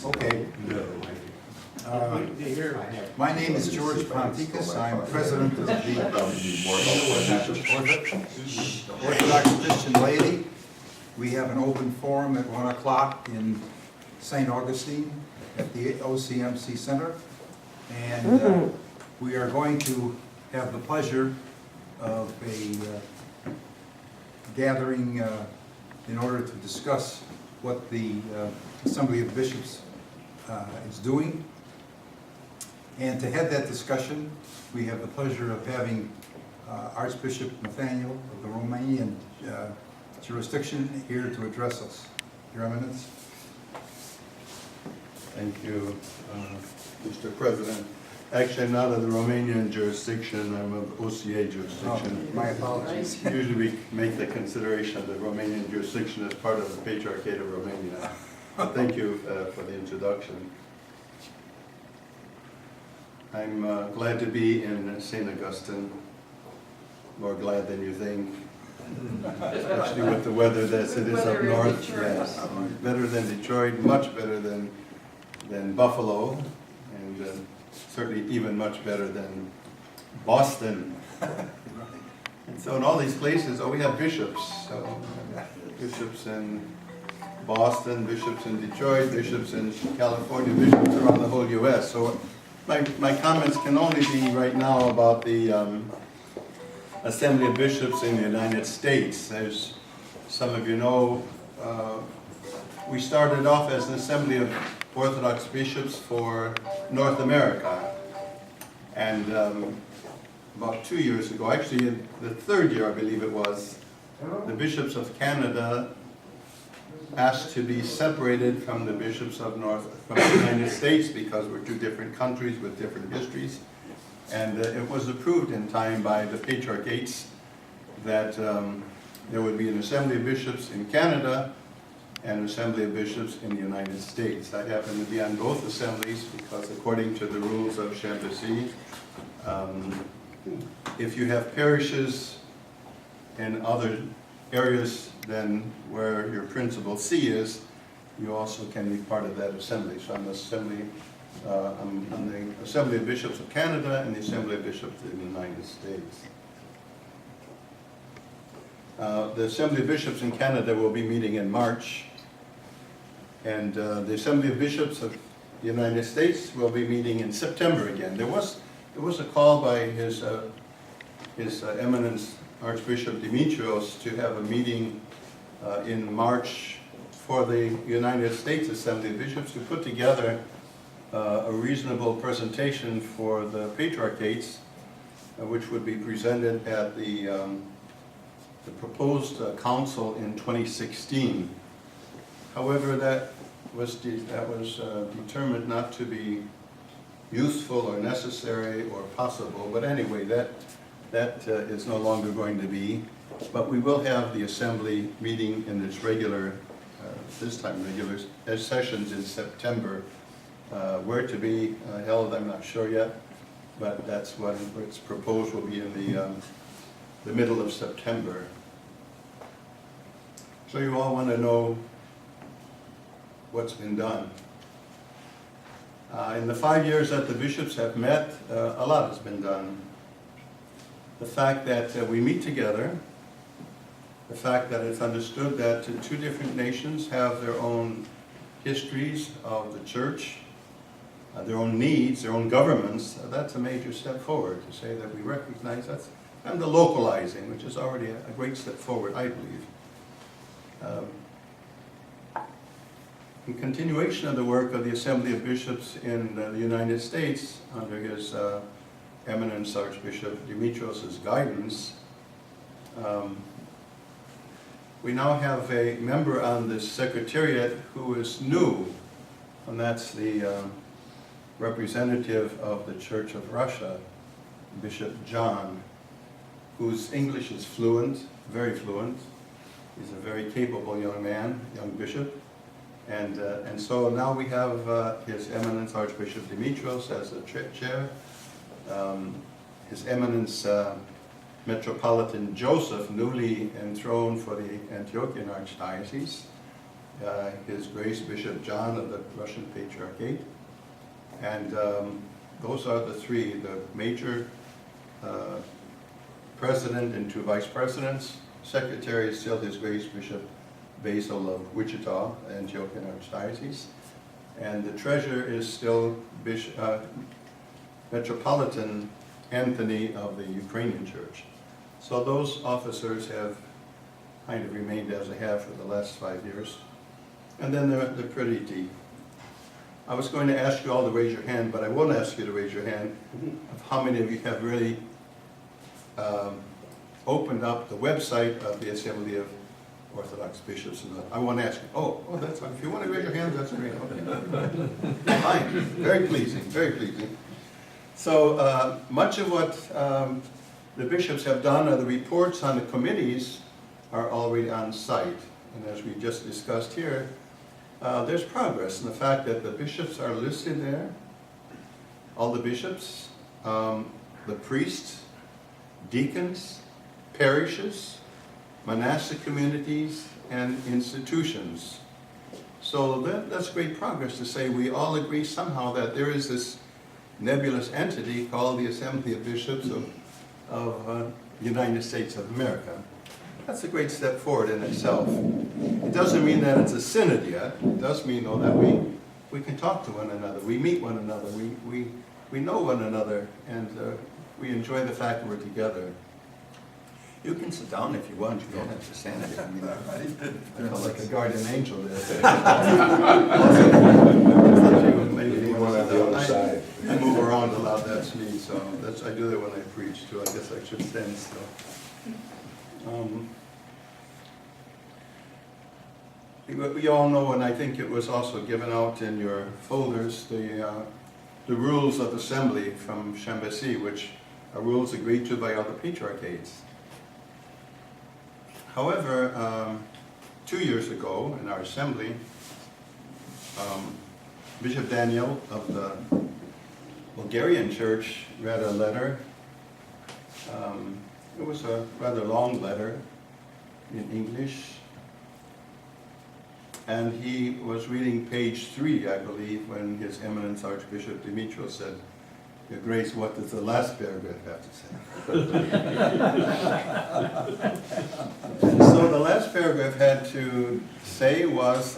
Okay. My name is George Ponticus. I'm president of the Orthodox Christian Laity. We have an open forum at 1 o'clock in St. Augustine at the OCMC Center. And we are going to have the pleasure of a gathering in order to discuss what the Assembly of Bishops is doing. And to head that discussion, we have the pleasure of having Archbishop Nathaniel of the Romanian jurisdiction here to address us. Your Eminence. Thank you, Mr. President. Actually, I'm not of the Romanian jurisdiction, I'm of OCA jurisdiction. Oh, my apologies. Usually we make the consideration of the Romanian jurisdiction as part of the Patriarchate of Romania. Thank you for the introduction. I'm glad to be in St. Augustine, more glad than you think, especially with the weather as it is up north. Yes, better than Detroit, much better than Buffalo, and certainly even much better than Boston. And so in all these places, we have bishops. So bishops in Boston, bishops in Detroit, bishops in California, bishops around the whole U.S. So my comments can only be right now about the Assembly of Bishops in the United States. As some of you know, we started off as an Assembly of Orthodox Bishops for North America. And about 2 years ago, actually in the third year I believe it was, the bishops of Canada asked to be separated from the bishops of from the United States because we're two different countries with different histories. And it was approved in time by the Patriarchates that there would be an Assembly of Bishops in Canada and an Assembly of Bishops in the United States. I happen to be on both assemblies because according to the rules of Champersy, if you have parishes in other areas than where your principal see is, you also can be part of that assembly. So I'm on the Assembly of Bishops of Canada and the Assembly of Bishops in the United States. The Assembly of Bishops in Canada will be meeting in March, and the Assembly of Bishops of the United States will be meeting in September again. There was a call by His Eminence Archbishop Dimitrios to have a meeting in March for the United States Assembly of Bishops to put together a reasonable presentation for the Patriarchates, which would be presented at the proposed council in 2016. However, that was determined not to be useful or necessary or possible. But anyway, that is no longer going to be. But we will have the assembly meeting in its regular, this time regular sessions in September. Where to be held, I'm not sure yet, but that's what it's proposed will be in the middle of September. So you all want to know what's been done. In the 5 years that the bishops have met, a lot has been done. The fact that we meet together, the fact that it's understood that two different nations have their own histories of the church, their own needs, their own governments, that's a major step forward to say that we recognize that. And the localizing, which is already a great step forward, I believe. In continuation of the work of the Assembly of Bishops in the United States, under His Eminence Archbishop Dimitrios' guidance, we now have a member on the Secretariat who is new, and that's the representative of the Church of Russia, Bishop John, whose English is fluent, very fluent. He's a very capable young man, young bishop. And so now we have His Eminence Archbishop Dimitrios as the chair, His Eminence Metropolitan Joseph, newly enthroned for the Antiochian Archdiocese, His Grace Bishop John of the Russian Patriarchate. And those are the three, the major president and two vice presidents. Secretary is still His Grace Bishop Basil of Wichita, Antiochian Archdiocese. And the treasurer is still Metropolitan Anthony of the Ukrainian Church. So those officers have kind of remained as they have for the last 5 years. And then they're pretty deep. I was going to ask you all to raise your hand, but I won't ask you to raise your hand of how many of you have really opened up the website of the Assembly of Orthodox Bishops. And I won't ask you. Oh, that's fine. If you want to raise your hand, that's great. Okay. Fine. Very pleasing. Very pleasing. So much of what the bishops have done, or the reports on the committees, are already on site. And as we just discussed here, there's progress in the fact that the bishops are listed there, all the bishops, the priests, deacons, parishes, monastic communities, and institutions. So that's great progress to say we all agree somehow that there is this nebulous entity called the Assembly of Bishops of the United States of America. That's a great step forward in itself. It doesn't mean that it's a synod yet. It does mean, though, that we can talk to one another. We meet one another. We know one another, and we enjoy the fact that we're together. You can sit down if you want. You don't have to stand here. I mean, I feel like a guardian angel there. Maybe you want to sit down. I move around a lot. That's me. So I do that when I preach too. I guess I should stand still. We all know, and I think it was also given out in your folders, the rules of assembly from Chambéry, which are rules agreed to by other patriarchates. However, 2 years ago in our assembly, Bishop Nathaniel of the Bulgarian Church read a letter. It was a rather long letter in English, and he was reading page 3, I believe, when His Eminence Archbishop Dimitrios said, "Your Grace, what does the last paragraph have to say?" And so the last paragraph had to say was,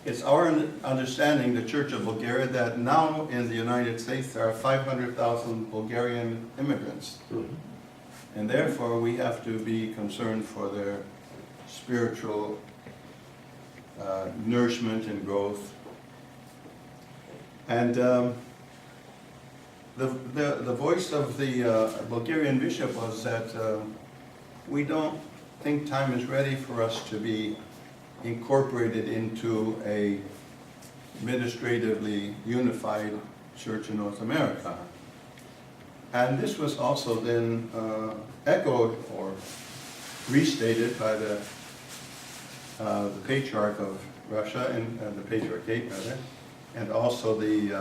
it's our understanding, the Church of Bulgaria, that now in the United States there are 500,000 Bulgarian immigrants. And therefore we have to be concerned for their spiritual nourishment and growth. And the voice of the Bulgarian bishop was that we don't think time is ready for us to be incorporated into a administratively unified church in North America. And this was also then echoed or restated by the Patriarch of Russia, and the Patriarchate rather, and also the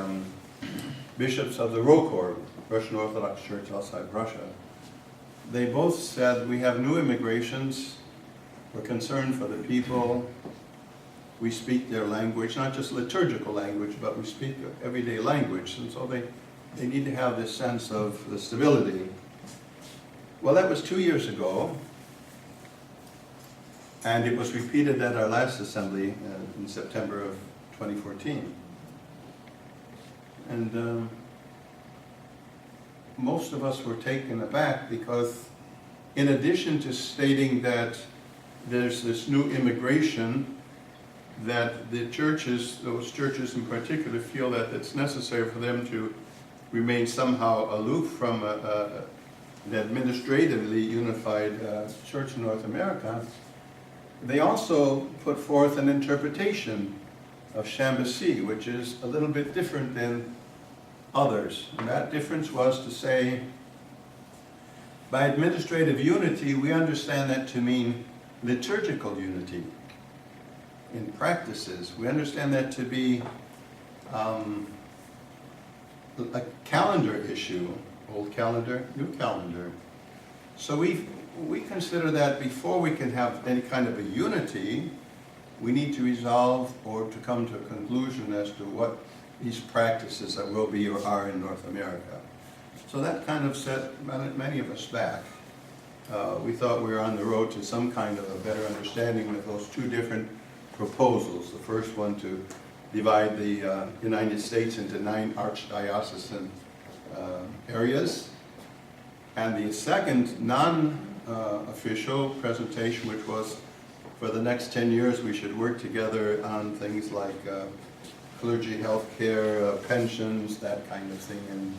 bishops of the ROKOR, Russian Orthodox Church outside Russia. They both said, we have new immigrations, we're concerned for the people, we speak their language, not just liturgical language, but we speak everyday language, and so they need to have this sense of the stability. Well, that was 2 years ago, and it was repeated at our last assembly in September of 2014. And most of us were taken aback because in addition to stating that there's this new immigration, that the churches, those churches in particular, feel that it's necessary for them to remain somehow aloof from the administratively unified church in North America, they also put forth an interpretation of Chambéry, which is a little bit different than others. And that difference was to say, by administrative unity, we understand that to mean liturgical unity in practices. We understand that to be a calendar issue, old calendar, new calendar. So we consider that before we can have any kind of a unity, we need to resolve or to come to a conclusion as to what these practices that will be or are in North America. So that kind of set many of us back. We thought we were on the road to some kind of a better understanding with those two different proposals. The first one to divide the United States into 9 archdiocesan areas, and the second non-official presentation, which was for the next 10 years we should work together on things like clergy health care, pensions, that kind of thing.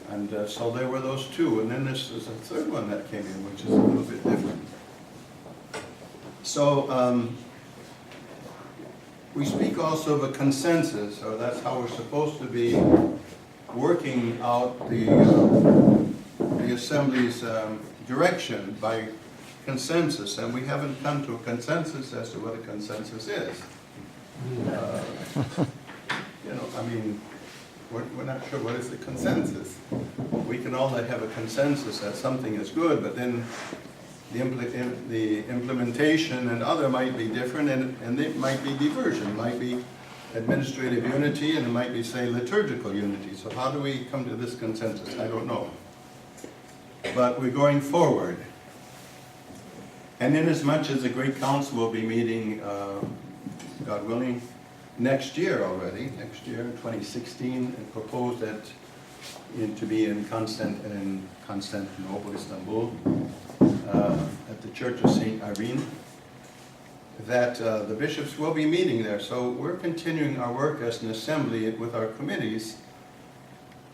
And so there were those two, and then this is a third one that came in, which is a little bit different. So we speak also of a consensus, or that's how we're supposed to be working out the Assembly's direction by consensus, and we haven't come to a consensus as to what a consensus is. You know, I mean, we're not sure what is the consensus. We can all have a consensus that something is good, but then the implementation and other might be different, and it might be diversion. It might be administrative unity, and it might be, say, liturgical unity. So how do we come to this consensus? I don't know. But we're going forward. And inasmuch as the Great Council will be meeting, God willing, next year already, next year, 2016, and proposed that to be in Constantinople, Istanbul, at the Church of St. Irene, that the bishops will be meeting there. So we're continuing our work as an assembly with our committees,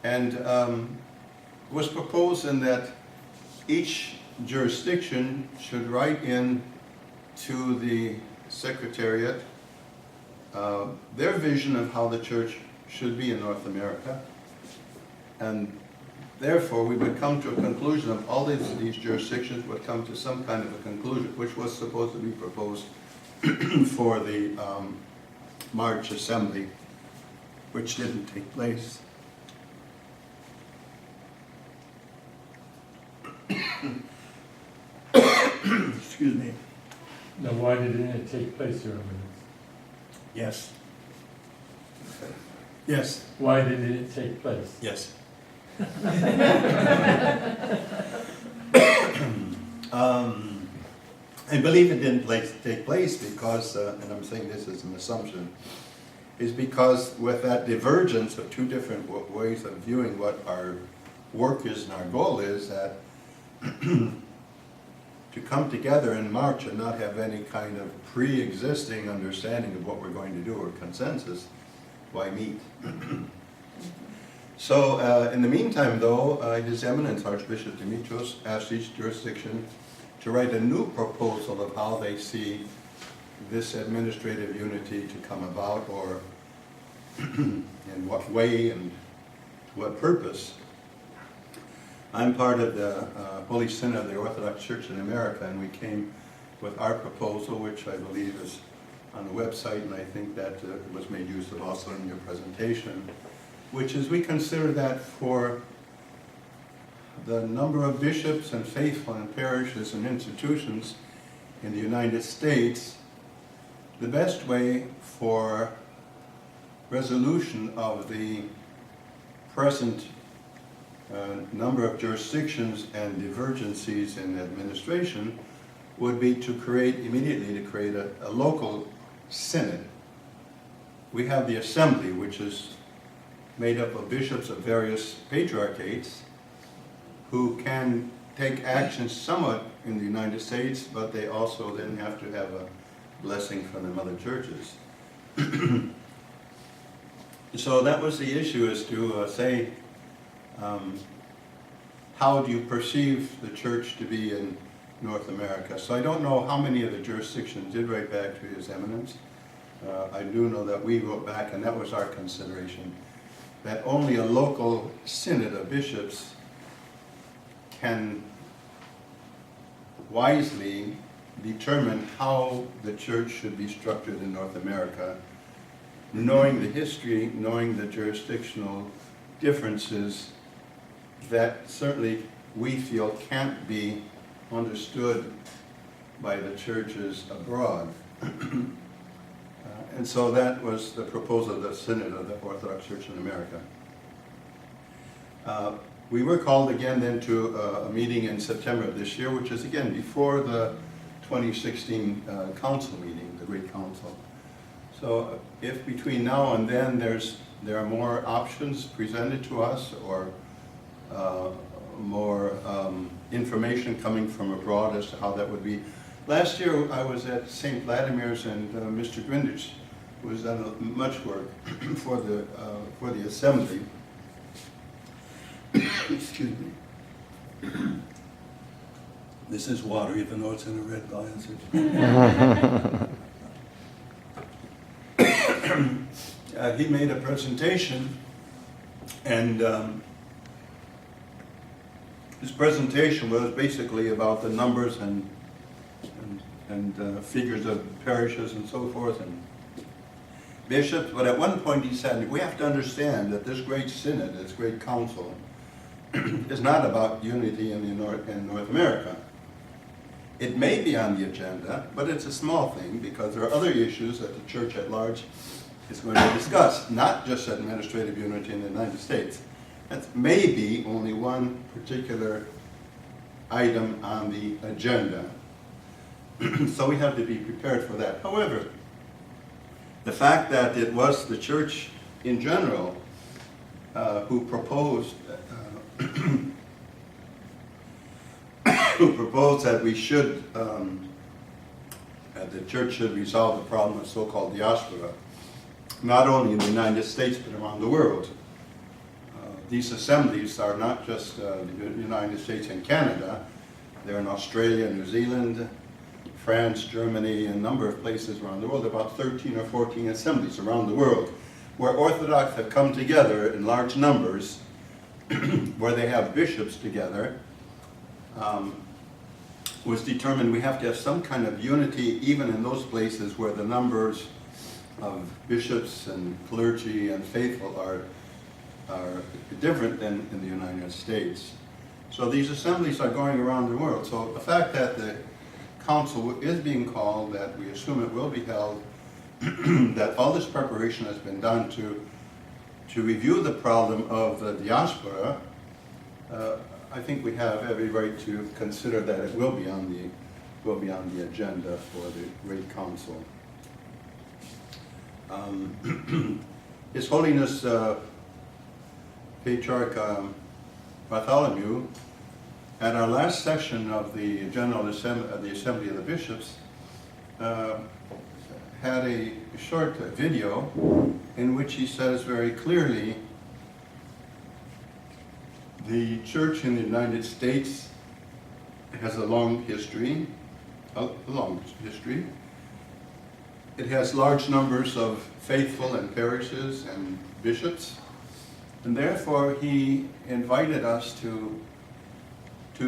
and it was proposed in that each jurisdiction should write in to the Secretariat their vision of how the church should be in North America, and therefore we would come to a conclusion of all these jurisdictions would come to some kind of a conclusion, which was supposed to be proposed for the March Assembly, which didn't take place. Excuse me. Now, why didn't it take place, Your Eminence? Yes. Yes. Why didn't it take place? Yes. I believe it didn't take place because, and I'm saying this as an assumption, is because with that divergence of two different ways of viewing what our work is and our goal is, that to come together in March and not have any kind of pre-existing understanding of what we're going to do or consensus, why meet? So in the meantime, though, His Eminence Archbishop Demetrios asked each jurisdiction to write a new proposal of how they see this administrative unity to come about, or in what way and what purpose. I'm part of the Holy Synod of the Orthodox Church in America, and we came with our proposal, which I believe is on the website, and I think that was made use of also in your presentation, which is we consider that for the number of bishops and faithful and parishes and institutions in the United States, the best way for resolution of the present number of jurisdictions and divergencies in administration would be to immediately create a local synod. We have the assembly, which is made up of bishops of various patriarchates who can take action somewhat in the United States, but they also then have to have a blessing from the mother churches. So that was the issue, is to say, how do you perceive the church to be in North America? So I don't know how many of the jurisdictions did write back to His Eminence. I do know that we wrote back, and that was our consideration, that only a local synod of bishops can wisely determine how the church should be structured in North America, knowing the history, knowing the jurisdictional differences that certainly we feel can't be understood by the churches abroad. And so that was the proposal of the Synod of the Orthodox Church in America. We were called again then to a meeting in September of this year, which is again before the 2016 council meeting, the Great Council. So if between now and then there are more options presented to us, or more information coming from abroad as to how that would be. Last year I was at St. Vladimir's, and Mr. Grindich, who has done much work for the assembly. Excuse me. This is water, even though it's in a red glass. He made a presentation, and his presentation was basically about the numbers and figures of parishes and so forth and bishops. But at one point he said, we have to understand that this great synod, this great council, is not about unity in North America. It may be on the agenda, but it's a small thing, because there are other issues that the church at large is going to discuss, not just administrative unity in the United States. That's maybe only one particular item on the agenda. So we have to be prepared for that. However, the fact that it was the church in general who proposed that we should, that the church should resolve the problem of so-called diaspora, not only in the United States but around the world. These assemblies are not just the United States and Canada. They're in Australia, New Zealand, France, Germany, and a number of places around the world, about 13 or 14 assemblies around the world, where Orthodox have come together in large numbers, where they have bishops together. Was determined we have to have some kind of unity even in those places where the numbers of bishops and clergy and faithful are different than in the United States. So these assemblies are going around the world. So the fact that the council is being called, that we assume it will be held, that all this preparation has been done to review the problem of the diaspora, I think we have every right to consider that it will be on the agenda for the Great Council. His Holiness Patriarch Bartholomew, at our last session of the General Assembly of the Bishops, had a short video in which he says very clearly, the Church in the United States has a long history. It has large numbers of faithful and parishes and bishops, and therefore he invited us to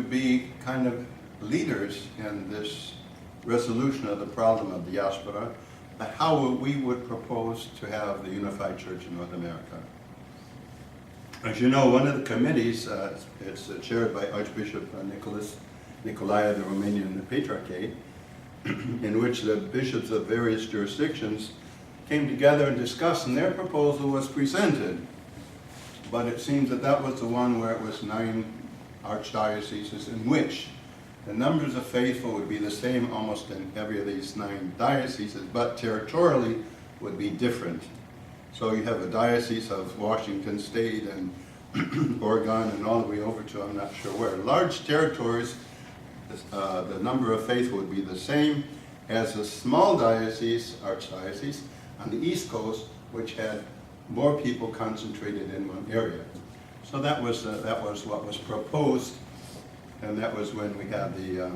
be kind of leaders in this resolution of the problem of diaspora, how we would propose to have the unified church in North America. As you know, one of the committees, it's chaired by Archbishop Nicolae of the Romanian Patriarchate, in which the bishops of various jurisdictions came together and discussed, and their proposal was presented. But it seems that that was the one where it was 9 archdioceses, in which the numbers of faithful would be the same almost in every of these 9 dioceses, but territorially would be different. So you have a diocese of Washington State and Oregon and all the way over to I'm not sure where. Large territories, the number of faithful would be the same as a small diocese, archdiocese, on the East Coast, which had more people concentrated in one area. So that was what was proposed, and that was when we had the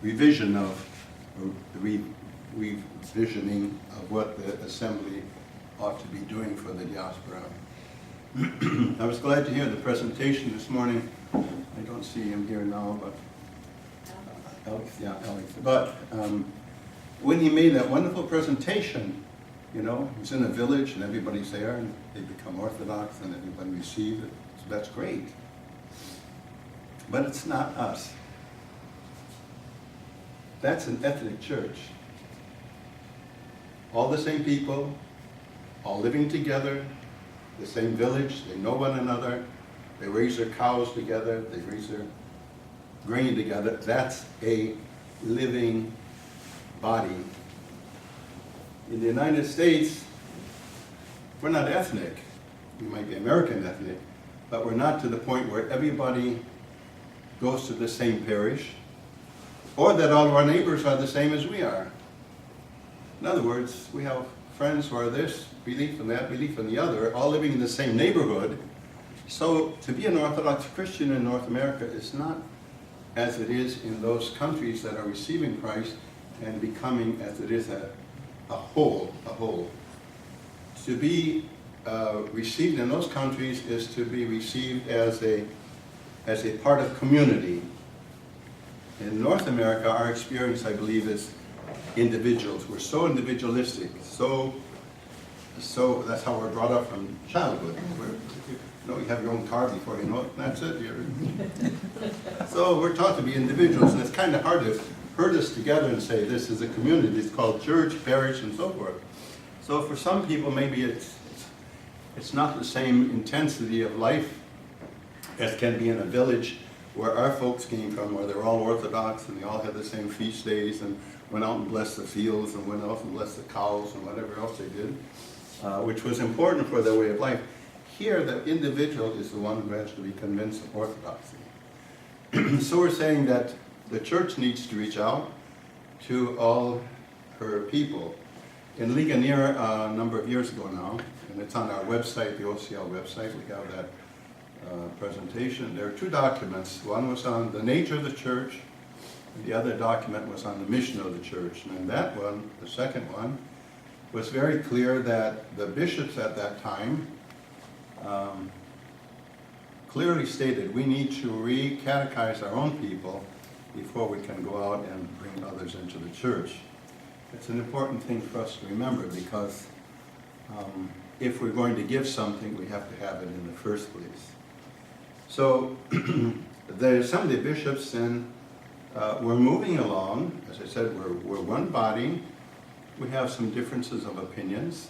revisioning of what the assembly ought to be doing for the diaspora. I was glad to hear the presentation this morning. I don't see him here now, but Alex. But when he made that wonderful presentation, you know, he's in a village and everybody's there and they become Orthodox and everybody receives it. So that's great. But it's not us. That's an ethnic church. All the same people, all living together, the same village, they know one another, they raise their cows together, they raise their grain together. That's a living body. In the United States, we're not ethnic. We might be American ethnic, but we're not to the point where everybody goes to the same parish, or that all of our neighbors are the same as we are. In other words, we have friends who are this belief and that belief and the other, all living in the same neighborhood. So to be an Orthodox Christian in North America is not as it is in those countries that are receiving Christ and becoming as it is a whole. To be received in those countries is to be received as a part of community. In North America, our experience, I believe, is individuals. We're so individualistic, so that's how we're brought up from childhood. You have your own car before you know it, and that's it. So we're taught to be individuals, and it's kind of hard to herd us together and say this is a community. It's called church, parish, and so forth. So for some people, maybe it's not the same intensity of life as can be in a village where our folks came from, where they're all Orthodox and they all had the same feast days and went out and blessed the fields and went out and blessed the cows and whatever else they did, which was important for their way of life. Here, the individual is the one who has to be convinced of orthodoxy. So we're saying that the church needs to reach out to all her people. In Ligonier, a number of years ago now, and it's on our website, the OCL website, we have that presentation. There are two documents. One was on the nature of the church, and the other document was on the mission of the church. And in that one, the second one, was very clear that the bishops at that time clearly stated we need to re-catechize our own people before we can go out and bring others into the church. It's an important thing for us to remember because if we're going to give something, we have to have it in the first place. So some of the bishops then we're moving along. As I said, we're one body. We have some differences of opinions.